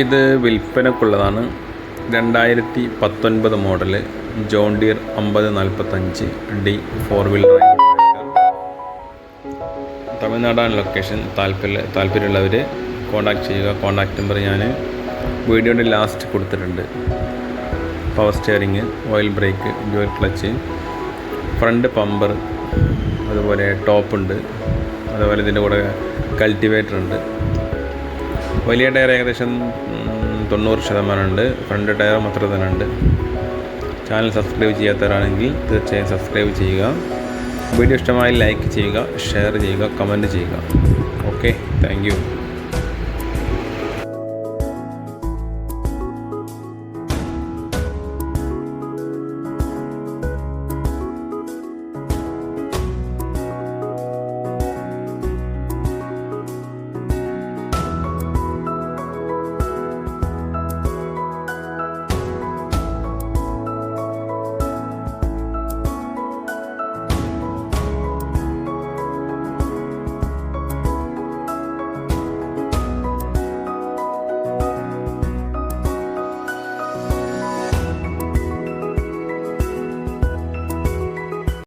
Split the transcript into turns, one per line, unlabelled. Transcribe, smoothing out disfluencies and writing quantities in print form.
ഇത് വിൽപ്പനക്കുള്ളതാണ്. 2019 model JohnDeere 5045D 4-wheel drive tractor. തമിഴ്നാടാണ് ലൊക്കേഷൻ. താല്പര്യമുള്ളവർ കോൺടാക്ട് ചെയ്യുക. കോൺടാക്ട് നമ്പർ ഞാൻ വീഡിയോയുടെ ലാസ്റ്റ് കൊടുത്തിട്ടുണ്ട്. Power steering, oil brake, dual clutch, front bumper, അതുപോലെ ടോപ്പുണ്ട്. അതുപോലെ ഇതിൻ്റെ കൂടെ കൾട്ടിവേറ്റർ ഉണ്ട്. വലിയ ടയർ ഏകദേശം 90% ഉണ്ട്. ഫ്രണ്ട് ടയറും അത്ര തന്നെ ഉണ്ട്. ചാനൽ സബ്സ്ക്രൈബ് ചെയ്യാത്തവരാണെങ്കിൽ തീർച്ചയായും സബ്സ്ക്രൈബ് ചെയ്യുക. വീഡിയോ ഇഷ്ടമായി ലൈക്ക് ചെയ്യുക, ഷെയർ ചെയ്യുക, കമൻറ്റ് ചെയ്യുക. Okay, thank you.